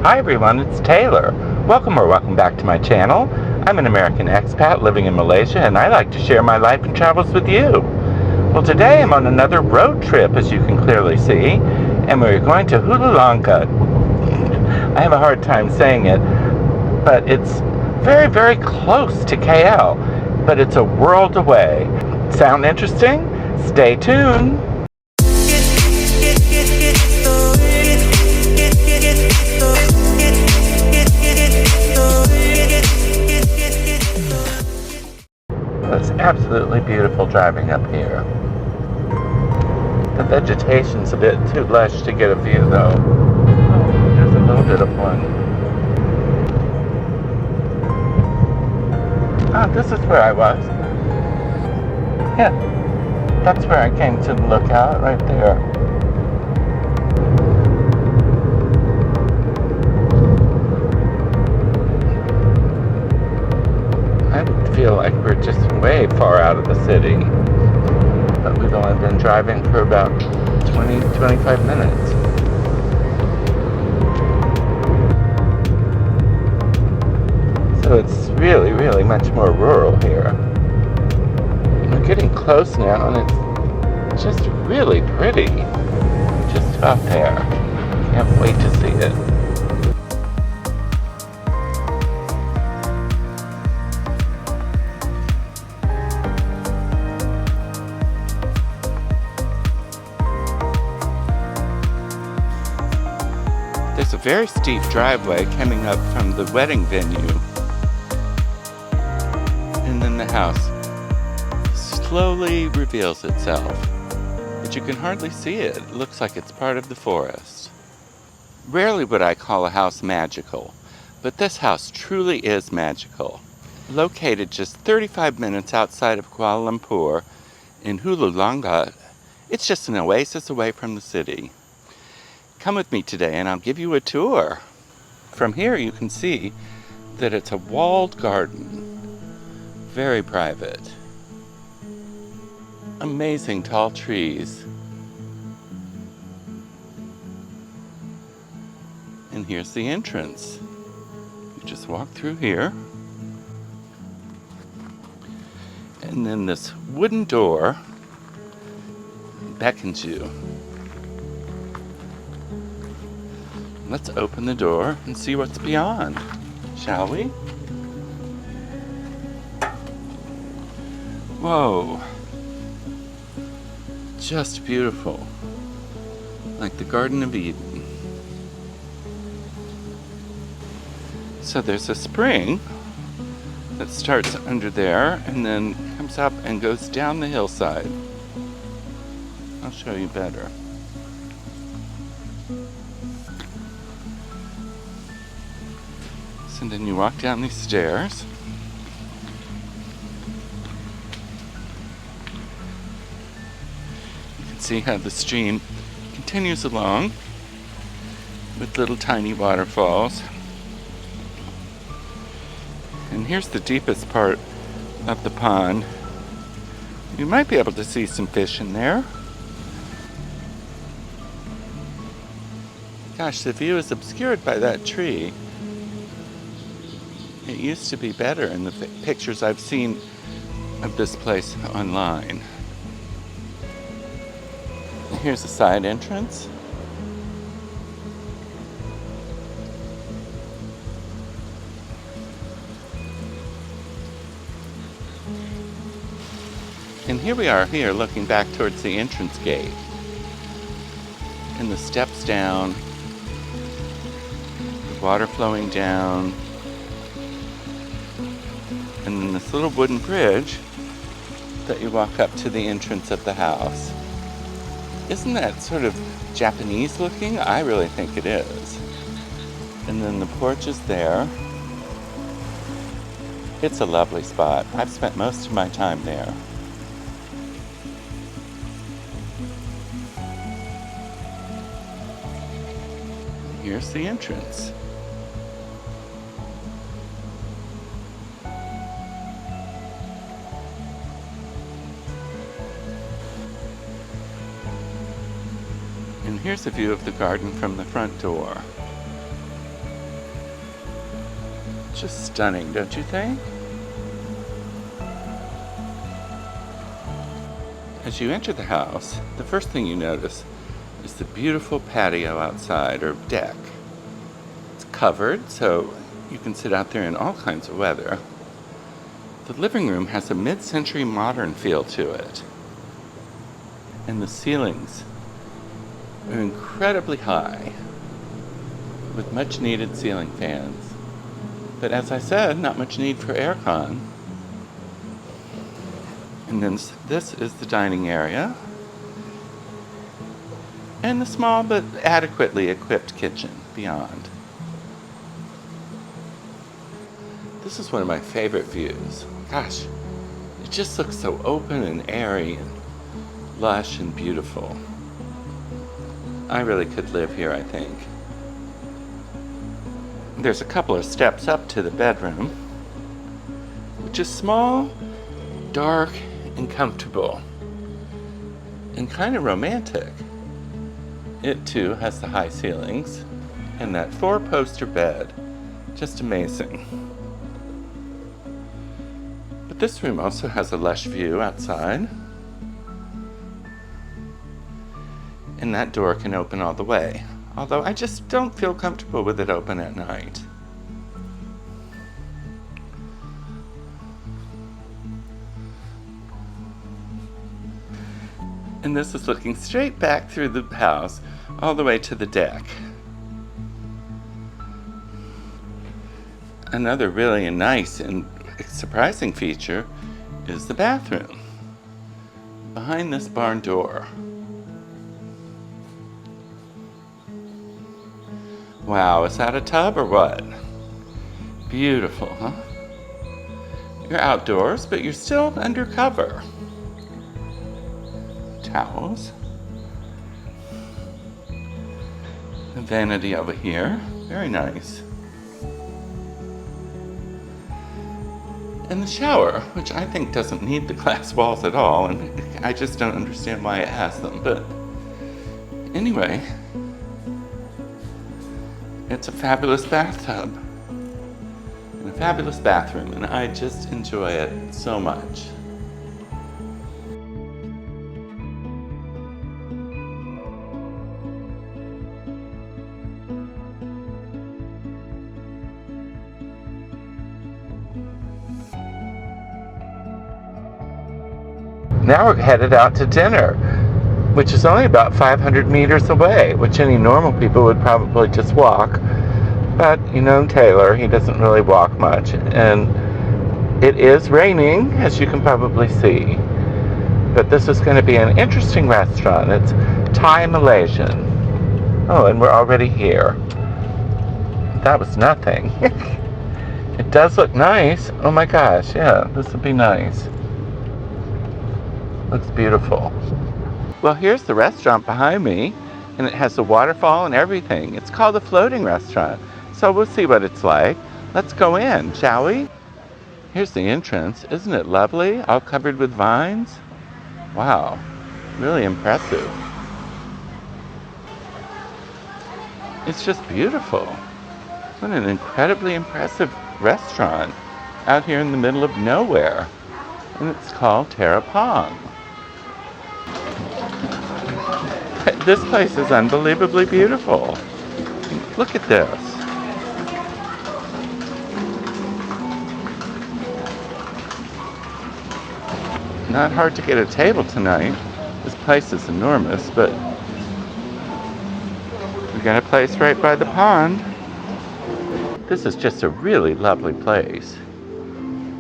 Hi everyone, it's Taylor. Welcome back to my channel. I'm an American expat living in Malaysia and I like to share my life and travels with you. Well, today I'm on another road trip, as you can clearly see, and we're going to Hulu Langat. I have a hard time saying it, but it's very close to KL, but it's a world away. Sound interesting? Stay tuned. It's absolutely beautiful driving up here. The vegetation's a bit too lush to get a view though. Oh, there's a little bit of one. Ah, this is where I was. Yeah, that's where I came to the lookout, right there. I feel like we're just way far out of the city, but we've only been driving for about 20-25 minutes. So it's really much more rural here. We're getting close now and it's just really pretty. Just up there. Can't wait to see it. There's a very steep driveway coming up from the wedding venue. And then the house slowly reveals itself. But you can hardly see it. It looks like it's part of the forest. Rarely would I call a house magical, but this house truly is magical. Located just 35 minutes outside of Kuala Lumpur in Hulu Langat, it's just an oasis away from the city. Come with me today and I'll give you a tour. From here you can see that it's a walled garden. Very private. Amazing tall trees. And here's the entrance. You just walk through here. And then this wooden door beckons you. Let's open the door and see what's beyond, shall we? Whoa. Just beautiful. Like the Garden of Eden. So there's a spring that starts under there and then comes up and goes down the hillside. I'll show you better. And then you walk down these stairs. You can see how the stream continues along with little tiny waterfalls. And here's the deepest part of the pond. You might be able to see some fish in there. Gosh, the view is obscured by that tree. It used to be better in the pictures I've seen of this place online. Here's a side entrance. And here we are here looking back towards the entrance gate. And the steps down, the water flowing down, and then this little wooden bridge that you walk up to the entrance of the house. Isn't that sort of Japanese looking? I really think it is. And then the porch is there. It's a lovely spot. I've spent most of my time there. Here's the entrance. And here's a view of the garden from the front door. Just stunning, don't you think? As you enter the house, the first thing you notice is the beautiful patio outside, or deck. It's covered, so you can sit out there in all kinds of weather. The living room has a mid-century modern feel to it. And the ceilings are incredibly high, with much needed ceiling fans. But as I said, not much need for aircon. And then this is the dining area, and the small but adequately equipped kitchen beyond. This is one of my favorite views. Gosh, it just looks so open and airy and lush and beautiful. I really could live here, I think. There's a couple of steps up to the bedroom, which is small, dark, and comfortable, and kind of romantic. It too has the high ceilings and that 4-poster bed. Just amazing. But this room also has a lush view outside, and that door can open all the way, although I just don't feel comfortable with it open at night. And this is looking straight back through the house, all the way to the deck. Another really nice and surprising feature is the bathroom, behind this barn door. Wow, is that a tub or what? Beautiful, huh? You're outdoors, but you're still under cover. Towels. A vanity over here. Very nice. And the shower, which I think doesn't need the glass walls at all, and I just don't understand why it has them, but anyway, it's a fabulous bathtub and a fabulous bathroom, and I just enjoy it so much. Now we're headed out to dinner, which is only about 500 meters away, which any normal people would probably just walk. But, you know, Taylor, he doesn't really walk much. And it is raining, as you can probably see. But this is going to be an interesting restaurant. It's Thai Malaysian. Oh, and we're already here. That was nothing. It does look nice. Oh my gosh, yeah, this would be nice. Looks beautiful. Well, here's the restaurant behind me, and it has a waterfall and everything. It's called the Floating Restaurant, so we'll see what it's like. Let's go in, shall we? Here's the entrance. Isn't it lovely? All covered with vines. Wow, really impressive. It's just beautiful. What an incredibly impressive restaurant out here in the middle of nowhere. And it's called Terrapong. This place is unbelievably beautiful. Look at this. Not hard to get a table tonight. This place is enormous, but we got a place right by the pond. This is just a really lovely place.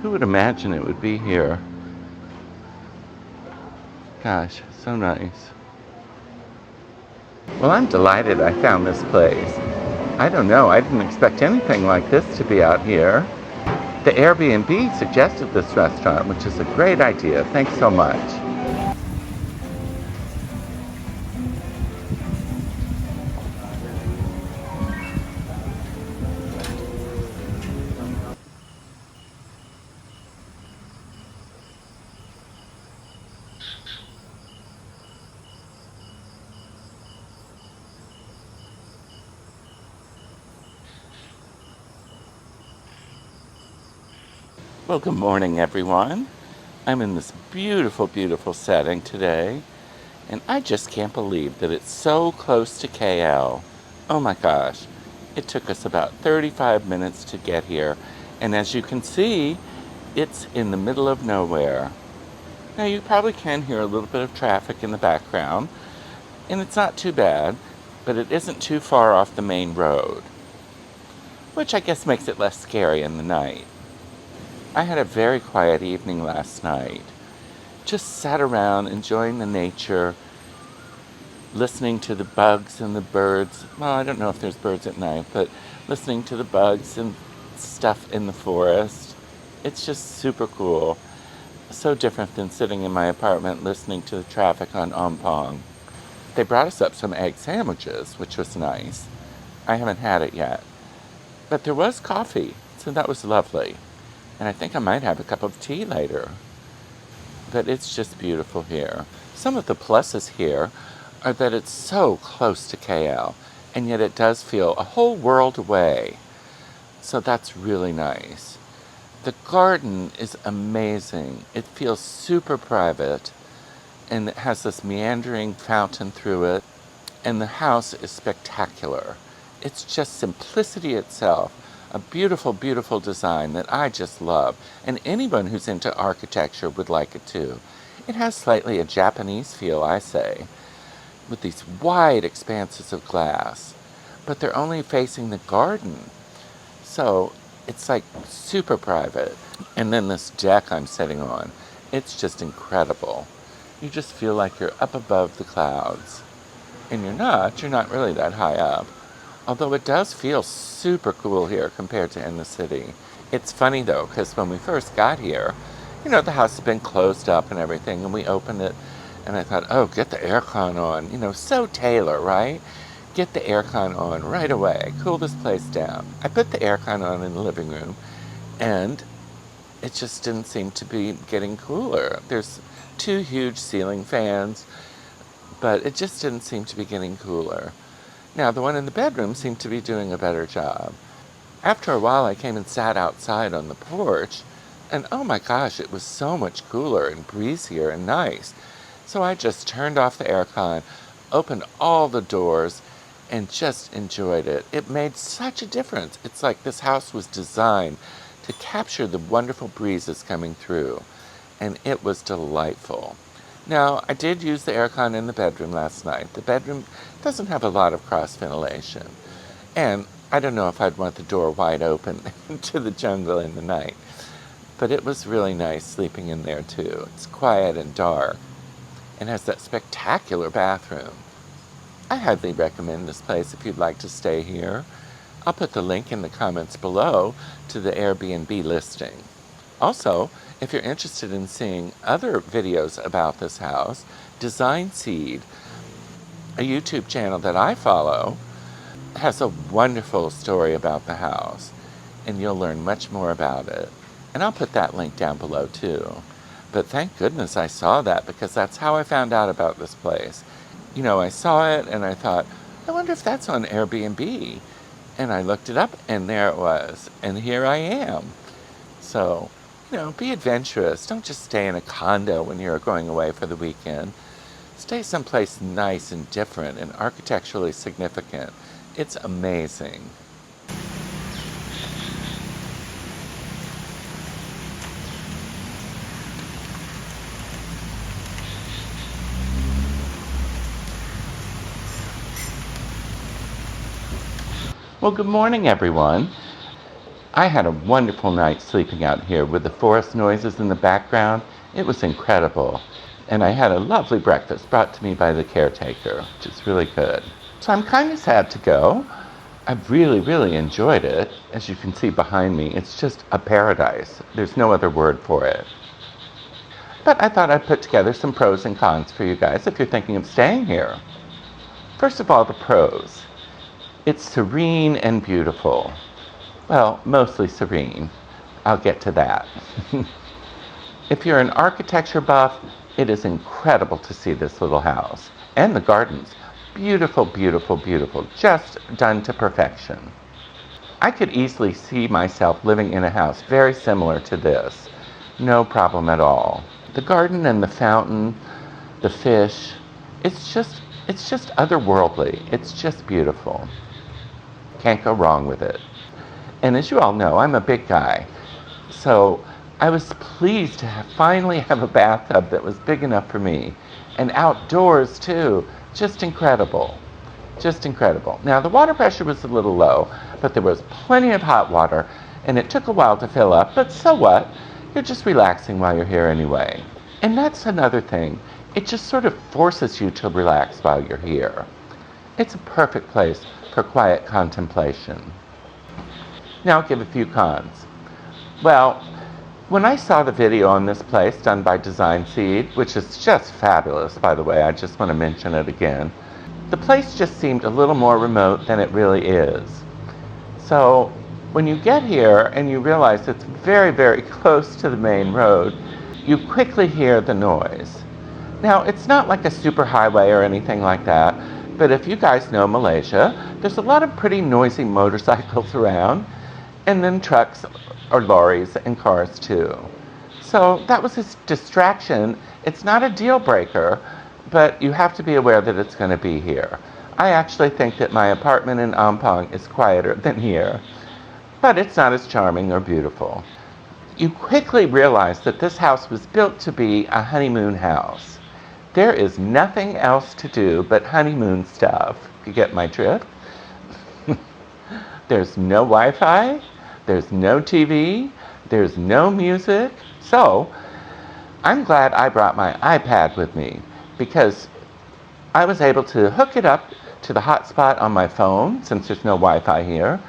Who would imagine it would be here? Gosh, so nice. Well, I'm delighted I found this place. I don't know, I didn't expect anything like this to be out here. The Airbnb suggested this restaurant, which is a great idea. Thanks so much. Well, good morning, everyone. I'm in this beautiful, beautiful setting today, and I just can't believe that it's so close to KL. Oh my gosh, it took us about 35 minutes to get here, and as you can see, it's in the middle of nowhere. Now, you probably can hear a little bit of traffic in the background, and it's not too bad, but it isn't too far off the main road, which I guess makes it less scary in the night. I had a very quiet evening last night. Just sat around enjoying the nature, listening to the bugs and the birds. Well, I don't know if there's birds at night, but listening to the bugs and stuff in the forest. It's just super cool. So different than sitting in my apartment listening to the traffic on Ompong. They brought us up some egg sandwiches, which was nice. I haven't had it yet. But there was coffee, so that was lovely. And I think I might have a cup of tea later. But it's just beautiful here. Some of the pluses here are that it's so close to KL, and yet it does feel a whole world away. So that's really nice. The garden is amazing. It feels super private, and it has this meandering fountain through it, and the house is spectacular. It's just simplicity itself. A beautiful, beautiful design that I just love, and anyone who's into architecture would like it too. It has slightly a Japanese feel, I say, with these wide expanses of glass, but they're only facing the garden. So it's like super private. And then this deck I'm sitting on, it's just incredible. You just feel like you're up above the clouds. And you're not really that high up. Although it does feel super cool here compared to in the city. It's funny though, because when we first got here, the house had been closed up and everything, and we opened it, and I thought, oh, get the aircon on. So Taylor, right? Get the aircon on right away. Cool this place down. I put the aircon on in the living room, and it just didn't seem to be getting cooler. There's two huge ceiling fans, but it just didn't seem to be getting cooler. Now, the one in the bedroom seemed to be doing a better job. After a while, I came and sat outside on the porch, and oh my gosh, it was so much cooler and breezier and nice. So I just turned off the aircon, opened all the doors, and just enjoyed it. It made such a difference. It's like this house was designed to capture the wonderful breezes coming through, and it was delightful. Now, I did use the aircon in the bedroom last night. The bedroom doesn't have a lot of cross ventilation, and I don't know if I'd want the door wide open to the jungle in the night, but it was really nice sleeping in there too. It's quiet and dark, and has that spectacular bathroom. I highly recommend this place if you'd like to stay here. I'll put the link in the comments below to the Airbnb listing. Also, if you're interested in seeing other videos about this house, Design Seed, a YouTube channel that I follow, has a wonderful story about the house, and you'll learn much more about it. And I'll put that link down below too. But thank goodness I saw that, because that's how I found out about this place. I saw it and I thought, I wonder if that's on Airbnb. And I looked it up, and there it was. And here I am. So, be adventurous. Don't just stay in a condo when you're going away for the weekend. Stay someplace nice and different and architecturally significant. It's amazing. Well, good morning, everyone. I had a wonderful night sleeping out here with the forest noises in the background. It was incredible. And I had a lovely breakfast brought to me by the caretaker, which is really good. So I'm kind of sad to go. I've really, really enjoyed it. As you can see behind me, it's just a paradise. There's no other word for it. But I thought I'd put together some pros and cons for you guys if you're thinking of staying here. First of all, the pros. It's serene and beautiful. Well, mostly serene. I'll get to that. If you're an architecture buff, it is incredible to see this little house. And the gardens. Beautiful, beautiful, beautiful. Just done to perfection. I could easily see myself living in a house very similar to this. No problem at all. The garden and the fountain, the fish, it's just otherworldly. It's just beautiful. Can't go wrong with it. And as you all know, I'm a big guy. So I was pleased to finally have a bathtub that was big enough for me. And outdoors too. Just incredible. Just incredible. Now the water pressure was a little low, but there was plenty of hot water, and it took a while to fill up, but so what? You're just relaxing while you're here anyway. And that's another thing. It just sort of forces you to relax while you're here. It's a perfect place for quiet contemplation. Now I'll give a few cons. Well, when I saw the video on this place done by Design Seed, which is just fabulous, by the way, I just want to mention it again, the place just seemed a little more remote than it really is. So when you get here and you realize it's very, very close to the main road, you quickly hear the noise. Now, it's not like a super highway or anything like that, but if you guys know Malaysia, there's a lot of pretty noisy motorcycles around, and then trucks or lorries and cars too. So that was a distraction. It's not a deal breaker, but you have to be aware that it's going to be here. I actually think that my apartment in Ampang is quieter than here, but it's not as charming or beautiful. You quickly realize that this house was built to be a honeymoon house. There is nothing else to do but honeymoon stuff. You get my drift? There's no Wi-Fi, there's no TV, there's no music. So I'm glad I brought my iPad with me, because I was able to hook it up to the hotspot on my phone, since there's no Wi-Fi here,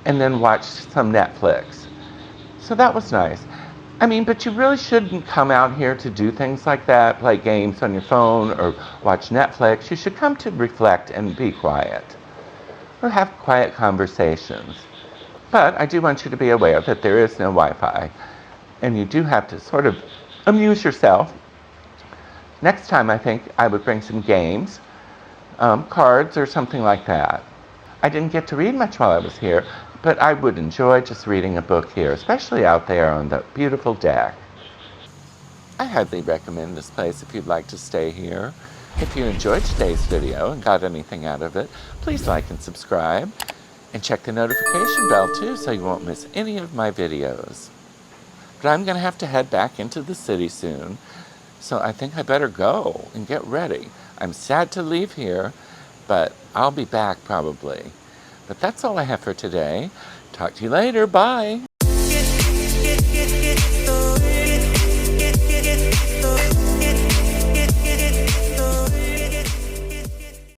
and then watch some Netflix. So that was nice. I mean, but you really shouldn't come out here to do things like that, play games on your phone or watch Netflix. You should come to reflect and be quiet, or have quiet conversations. But I do want you to be aware that there is no Wi-Fi, and you do have to sort of amuse yourself. Next time, I think I would bring some games, cards or something like that. I didn't get to read much while I was here, but I would enjoy just reading a book here, especially out there on the beautiful deck. I highly recommend this place if you'd like to stay here. If you enjoyed today's video and got anything out of it, please like and subscribe, and check the notification bell too so you won't miss any of my videos. But I'm going to have to head back into the city soon, so I think I better go and get ready. I'm sad to leave here, but I'll be back probably. But that's all I have for today. Talk to you later. Bye.